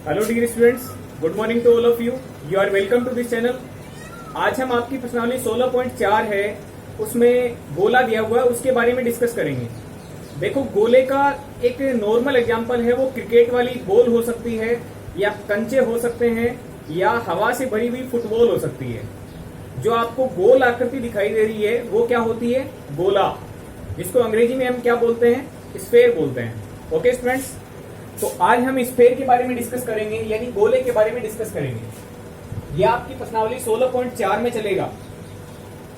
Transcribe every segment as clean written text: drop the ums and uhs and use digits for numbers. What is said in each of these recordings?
Hello dear students, good morning to all of you. You are welcome to this channel. आज हम आपकी प्रश्नावली 16.4 है, उसमें गोला दिया हुआ है, उसके बारे में डिस्कस करेंगे। देखो, गोले का एक नॉर्मल एग्जांपल है, वो क्रिकेट वाली बॉल हो सकती है, या कंचे हो सकते हैं, या हवा से भरी हुई फुटबॉल हो सकती है। जो आपको गोल आकृति दिखाई दे रही है वो क्या होती है? गोला, जिसको अंग्रेजी में हम क्या बोलते हैं? स्फेयर बोलते हैं। ओके स्टूडेंट्स, तो आज हम स्फेयर के बारे में डिस्कस करेंगे, यानी गोले के बारे में डिस्कस करेंगे। यह आपकी प्रश्नावली 16.4 में चलेगा,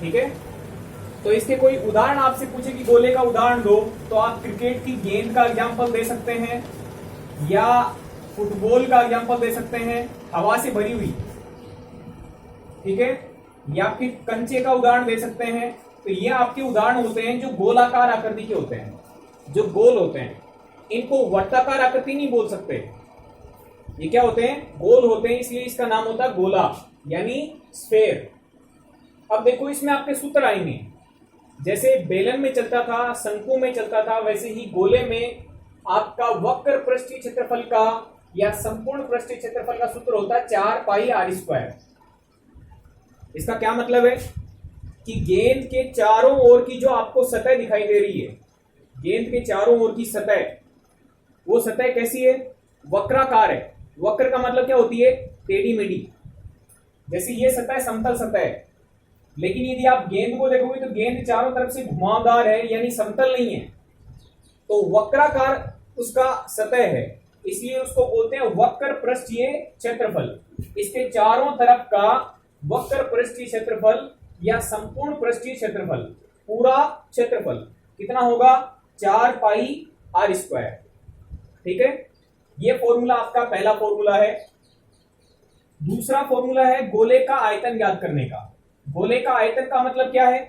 ठीक है। तो इसके कोई उदाहरण आपसे पूछे कि गोले का उदाहरण दो, तो आप क्रिकेट की गेंद का एग्जांपल दे सकते हैं, या फुटबॉल का एग्जांपल दे सकते हैं हवा से भरी हुई, ठीक है, या फिर कंचे का उदाहरण दे सकते हैं। तो ये आपके उदाहरण होते हैं जो गोलाकार आकृति के होते हैं, जो गोल होते हैं। इनको वृत्ताकार आकृति नहीं बोल सकते, ये क्या होते हैं? गोल होते हैं, इसलिए इसका नाम होता है गोला, यानी स्फेयर। अब देखो, इसमें आपके सूत्र आएंगे। जैसे बेलन में चलता था, शंकु में चलता था, वैसे ही गोले में आपका वक्र पृष्ठीय क्षेत्रफल का या संपूर्ण पृष्ठीय क्षेत्रफल का सूत्र होता है 4 पाई आर स्क्वायर। इसका क्या मतलब है कि गेंद के चारों ओर की जो आपको सतह दिखाई दे रही है, गेंद के चारों ओर की सतह, वो सतह कैसी है? वक्राकार है। वक्र का मतलब क्या होती है? टेढ़ी मेढ़ी। जैसे ये सतह समतल सतह है, लेकिन यदि आप गेंद को देखोगे तो गेंद चारों तरफ से घुमावदार है, यानी समतल नहीं है। तो वक्राकार उसका सतह है, इसलिए उसको बोलते हैं वक्र पृष्ठीय क्षेत्रफल। इसके चारों तरफ का वक्र पृष्ठीय क्षेत्रफल या संपूर्ण पृष्ठीय क्षेत्रफल, पूरा क्षेत्रफल कितना होगा? 4 पाई आर स्क्वायर, ठीक है। ये फॉर्मूला आपका पहला फॉर्मूला है। दूसरा फॉर्मूला है गोले का आयतन ज्ञात करने का। गोले का आयतन का मतलब क्या है?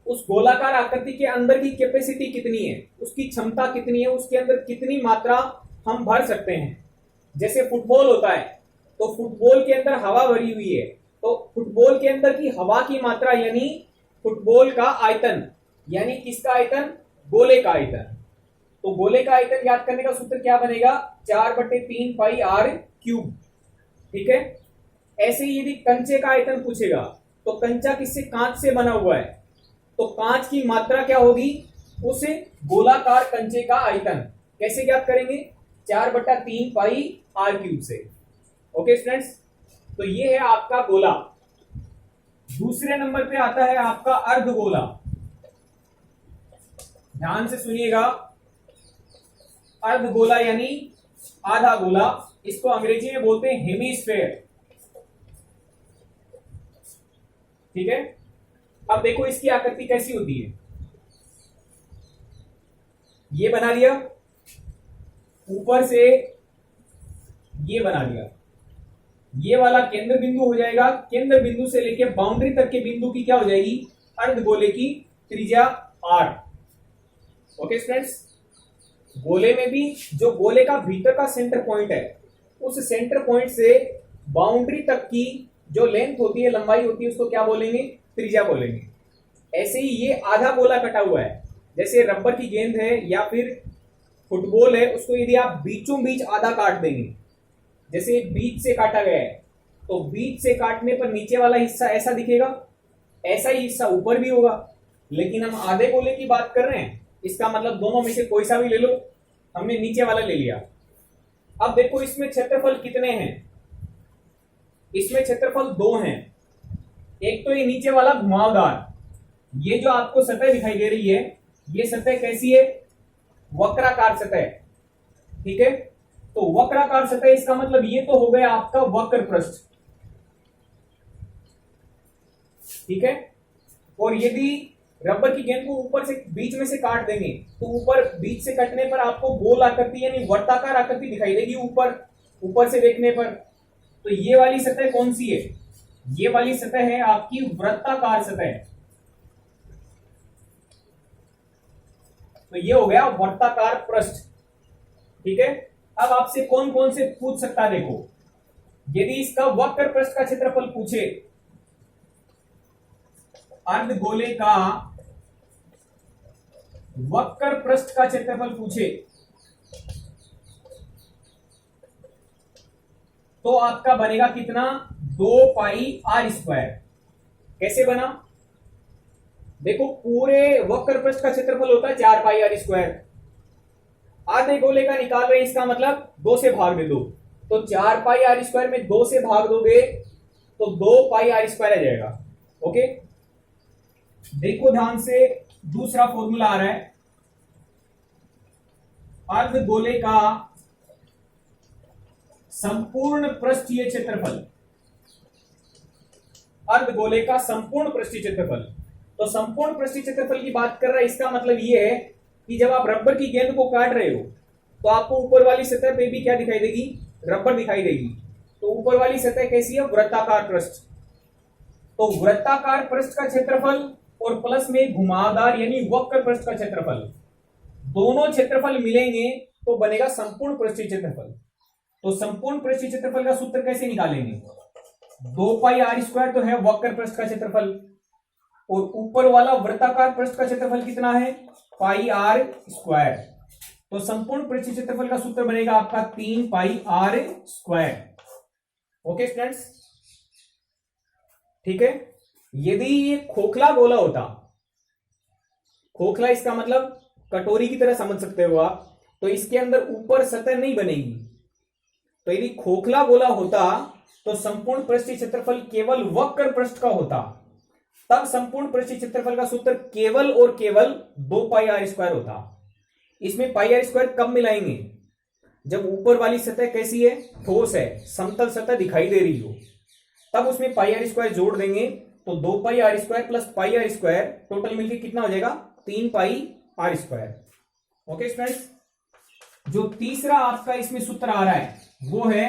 उस गोलाकार आकृति के अंदर की कैपेसिटी कितनी है, उसकी क्षमता कितनी है, उसके अंदर कितनी मात्रा हम भर सकते हैं। जैसे फुटबॉल होता है, तो फुटबॉल के अंदर हवा भरी हुई है, तो फुटबॉल के अंदर की हवा की मात्रा यानी फुटबॉल का आयतन, यानी किसका आयतन? गोले का आयतन। तो गोले का आयतन ज्ञात करने का सूत्र क्या बनेगा? 4/3 पाई आर क्यूब, ठीक है। ऐसे ही यदि कंचे का आयतन पूछेगा, तो कंचा किससे? कांच से बना हुआ है, तो कांच की मात्रा क्या होगी? उस गोलाकार कंचे का आयतन कैसे ज्ञात करेंगे? 4/3 पाई आर क्यूब से। ओके स्टूडेंट्स, तो ये है आपका गोला। दूसरे नंबर पे आता है आपका अर्धगोला। ध्यान से सुनिएगा, अर्धगोला यानी आधा गोला, इसको अंग्रेजी में बोलते हैं हेमिस्फेयर, ठीक है। अब देखो इसकी आकृति कैसी होती है। ये बना लिया, ऊपर से ये बना लिया, ये वाला केंद्र बिंदु हो जाएगा। केंद्र बिंदु से लेकर बाउंड्री तक के बिंदु की क्या हो जाएगी? अर्धगोले की त्रिज्या आर। ओके स्टूडेंट्स, गोले में भी जो गोले का भीतर का सेंटर पॉइंट है, उस सेंटर पॉइंट से बाउंड्री तक की जो लेंथ होती है, लंबाई होती है, उसको क्या बोलेंगे? त्रिज्या बोलेंगे। ऐसे ही ये आधा गोला कटा हुआ है। जैसे रबर की गेंद है या फिर फुटबॉल है, उसको यदि आप बीचों बीच आधा काट देंगे, जैसे बीच से काटा गया है, तो बीच से काटने पर नीचे वाला हिस्सा ऐसा दिखेगा, ऐसा ही हिस्सा ऊपर भी होगा। लेकिन हम आधे गोले की बात कर रहे हैं, इसका मतलब दोनों में से कोई सा भी ले लो। हमने नीचे वाला ले लिया। अब देखो इसमें क्षेत्रफल कितने हैं? इसमें क्षेत्रफल 2 हैं। एक तो ये नीचे वाला घुमावदार, ये जो आपको सतह दिखाई दे रही है, ये सतह कैसी है? वक्राकार सतह, ठीक है। तो वक्राकार सतह, इसका मतलब ये तो हो गया आपका वक्र पृष्ठ, ठीक है। और यदि रबर की गेंद को ऊपर से बीच में से काट देंगे, तो ऊपर बीच से कटने पर आपको गोल आकृति यानी वृत्ताकार आकृति दिखाई देगी ऊपर से देखने पर। तो ये वाली सतह कौन सी है? ये वाली सतह है आपकी वृत्ताकार सतह। तो ये हो गया वृत्ताकार पृष्ठ, ठीक है। अब आपसे कौन कौन से पूछ सकता है? देखो, यदि इसका वक्र पृष्ठ का क्षेत्रफल पूछे, अर्धगोले का वक्र पृष्ठ का क्षेत्रफल पूछे, तो आपका बनेगा कितना, 2πr²। कैसे बना, देखो पूरे वक्र पृष्ठ का क्षेत्रफल होता है 4πr²। आधे गोले का निकाल रहे हैं, इसका मतलब 2 से भाग दे दो, तो 4πr² में 2 से भाग दोगे तो 2πr² आ जाएगा। ओके, देखो ध्यान से, दूसरा फॉर्मूला आ रहा है, अर्ध गोले का संपूर्ण पृष्ठीय क्षेत्रफल, अर्ध गोले का संपूर्ण पृष्ठीय क्षेत्रफल। तो संपूर्ण पृष्ठीय क्षेत्रफल की बात कर रहा है, इसका मतलब यह है कि जब आप रबर की गेंद को काट रहे हो तो आपको ऊपर वाली सतह पे भी क्या दिखाई देगी, रबर दिखाई देगी। तो ऊपर वाली सतह कैसी है, वृत्ताकार पृष्ठ। तो वृत्ताकार पृष्ठ का क्षेत्रफल और प्लस में घुमावदार यानी वक्र पृष्ठ का क्षेत्रफल, दोनों क्षेत्रफल मिलेंगे तो बनेगा संपूर्ण पृष्ठीय क्षेत्रफल। तो संपूर्ण पृष्ठीय क्षेत्रफल का सूत्र कैसे निकालेंगे, 2πr² तो है वक्र पृष्ठ का क्षेत्रफल, और ऊपर वाला वृत्ताकार पृष्ठ का क्षेत्रफल कितना है, πr²। तो संपूर्ण पृष्ठीय क्षेत्रफल का सूत्र बनेगा आपका 3πr²। ओके स्टूडेंट्स, ठीक है। यदि ये खोखला गोला होता, खोखला इसका मतलब कटोरी की तरह समझ सकते हो आप, तो इसके अंदर ऊपर सतह नहीं बनेगी। तो यदि खोखला गोला होता तो संपूर्ण पृष्ठीय क्षेत्रफल केवल वक्र पृष्ठ का होता, तब संपूर्ण पृष्ठीय क्षेत्रफल का सूत्र केवल और केवल 2πr² होता। इसमें πr² कब मिलाएंगे, जब ऊपर वाली सतह कैसी है, ठोस है, समतल सतह दिखाई दे रही हो, तब उसमें πr² जोड़ देंगे तो 2πr² प्लस πr² टोटल मिलकर कितना हो जाएगा, 3πr²। ओके स्टूडेंट्स, जो तीसरा आपका इसमें सूत्र आ रहा है वो है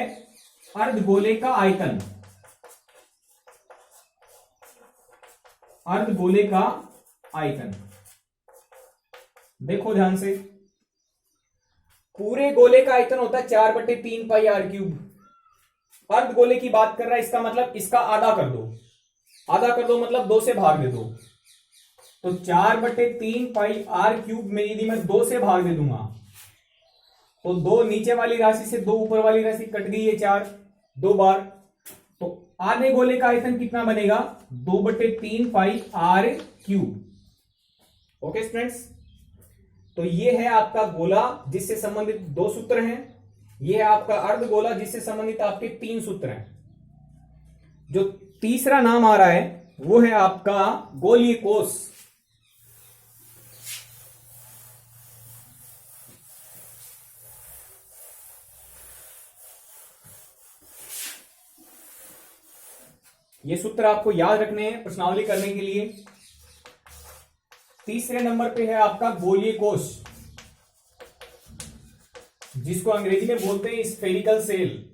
अर्धगोले का आयतन, अर्धगोले का आयतन। देखो ध्यान से, पूरे गोले का आयतन होता है 4/3πr³। अर्धगोले की बात कर रहा है, इसका मतलब इसका आधा कर दो, आधा कर दो मतलब 2 से भाग दे दो। तो 4/3πr³ में यदि मैं 2 से भाग दे दूंगा तो 2 नीचे वाली राशि से 2 ऊपर वाली राशि कट गई है, 4 2 बार। तो आधे गोले का आयतन कितना बनेगा, 2/3πr³। ओके स्टूडेंट्स, तो ये है आपका गोला जिससे संबंधित 2 सूत्र हैं, ये है आपका अर्धगोला जिससे संबंधित आपके 3 सूत्र हैं। जो तीसरा नाम आ रहा है वो है आपका गोलीय कोष। ये सूत्र आपको याद रखने हैं प्रश्नावली करने के लिए। तीसरे नंबर पे है आपका गोलीय कोष, जिसको अंग्रेजी में बोलते हैं स्फेरिकल सेल।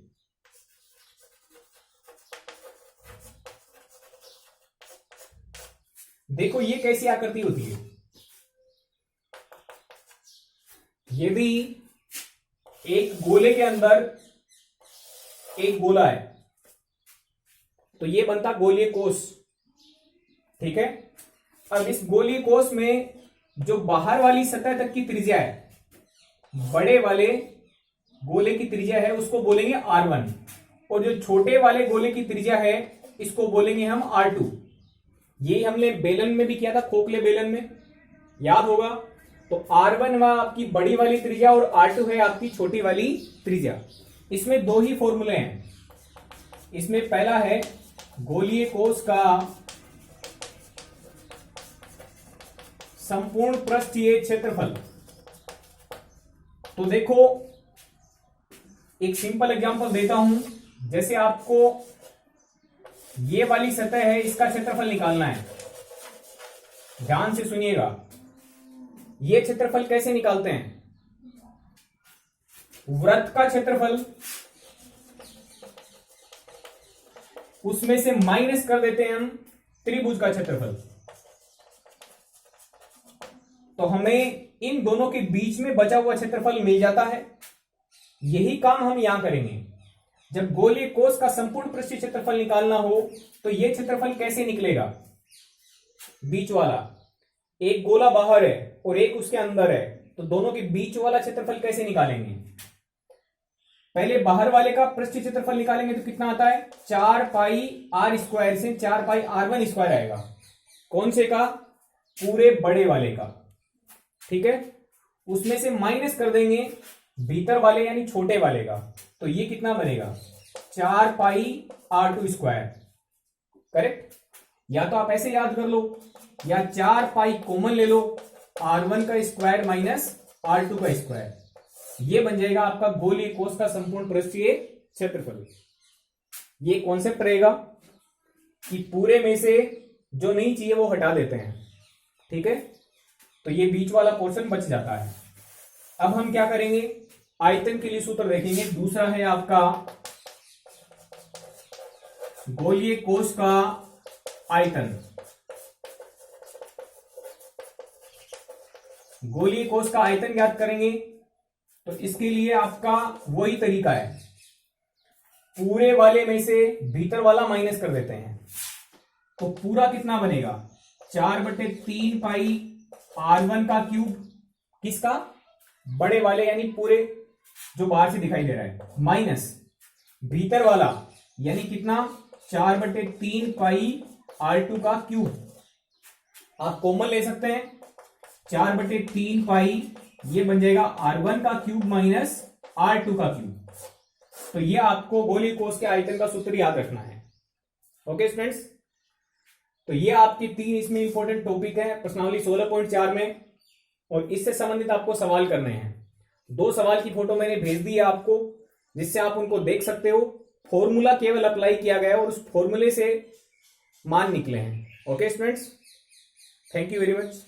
देखो ये कैसी आकृति होती है, यदि एक गोले के अंदर एक गोला है तो ये बनता गोलीय कोष, ठीक है। अब इस गोलीय कोष में जो बाहर वाली सतह तक की त्रिज्या है, बड़े वाले गोले की त्रिज्या है उसको बोलेंगे R1, और जो छोटे वाले गोले की त्रिज्या है इसको बोलेंगे हम R2। यही हमने बेलन में भी किया था, खोखले बेलन में, याद होगा। तो R1 आपकी बड़ी वाली त्रिज्या और R2 है आपकी छोटी वाली त्रिज्या। इसमें 2 ही फॉर्मूले हैं। इसमें पहला है गोलीय कोष का संपूर्ण पृष्ठीय क्षेत्रफल। तो देखो एक सिंपल एग्जांपल देता हूं, जैसे आपको ये वाली सतह है, इसका क्षेत्रफल निकालना है। ध्यान से सुनिएगा, ये क्षेत्रफल कैसे निकालते हैं, वृत्त का क्षेत्रफल उसमें से माइनस कर देते हैं हम त्रिभुज का क्षेत्रफल, तो हमें इन दोनों के बीच में बचा हुआ क्षेत्रफल मिल जाता है। यही काम हम यहां करेंगे। जब गोलीय कोष का संपूर्ण पृष्ठीय क्षेत्रफल निकालना हो तो यह क्षेत्रफल कैसे निकलेगा, बीच वाला, एक गोला बाहर है और एक उसके अंदर है, तो दोनों के बीच वाला क्षेत्रफल कैसे निकालेंगे। पहले बाहर वाले का पृष्ठ क्षेत्रफल निकालेंगे तो कितना आता है, 4 पाई आर स्क्वायर से 4 पाई R1 स्क्वायर आएगा। कौन से का, पूरे बड़े वाले का, ठीक है। उसमें से माइनस कर देंगे भीतर वाले यानी छोटे वाले का, तो ये कितना बनेगा, 4 पाई R2 स्क्वायर। करेक्ट। या तो आप ऐसे याद कर लो, या 4 पाई कॉमन ले लो, R1 का स्क्वायर माइनस R2 का स्क्वायर, ये बन जाएगा आपका गोलीय कोष का संपूर्ण पृष्ठीय क्षेत्रफल। ये कॉन्सेप्ट रहेगा कि पूरे में से जो नहीं चाहिए वो हटा देते हैं, ठीक है। तो ये बीच वाला पोर्शन बच जाता है। अब हम क्या करेंगे, आयतन के लिए सूत्र देखेंगे। दूसरा है आपका गोलीय कोष का आयतन। गोलीय कोष का आयतन ज्ञात करेंगे तो इसके लिए आपका वही तरीका है, पूरे वाले में से भीतर वाला माइनस कर देते हैं, तो पूरा कितना बनेगा, 4/3 पाई R1 का क्यूब, किसका, बड़े वाले यानी पूरे जो बाहर से दिखाई दे रहा है, माइनस भीतर वाला यानी कितना, 4/3 पाई R2 का क्यूब। आप कॉमन ले सकते हैं, 4/3 पाई, ये बन जाएगा R1 का क्यूब माइनस R2 का क्यूब। तो ये आपको गोलीय कोष के आयतन का सूत्र याद रखना है। ओके स्टूडेंट्स, तो ये आपकी 3 इसमें इंपॉर्टेंट टॉपिक है प्रश्नावली 16.4 में, और इससे संबंधित आपको सवाल करने हैं। 2 सवाल की फोटो मैंने भेज दी है आपको, जिससे आप उनको देख सकते हो। फॉर्मूला केवल अप्लाई किया गया है और उस फॉर्मूले से मान निकले हैं। Okay students, thank you very much.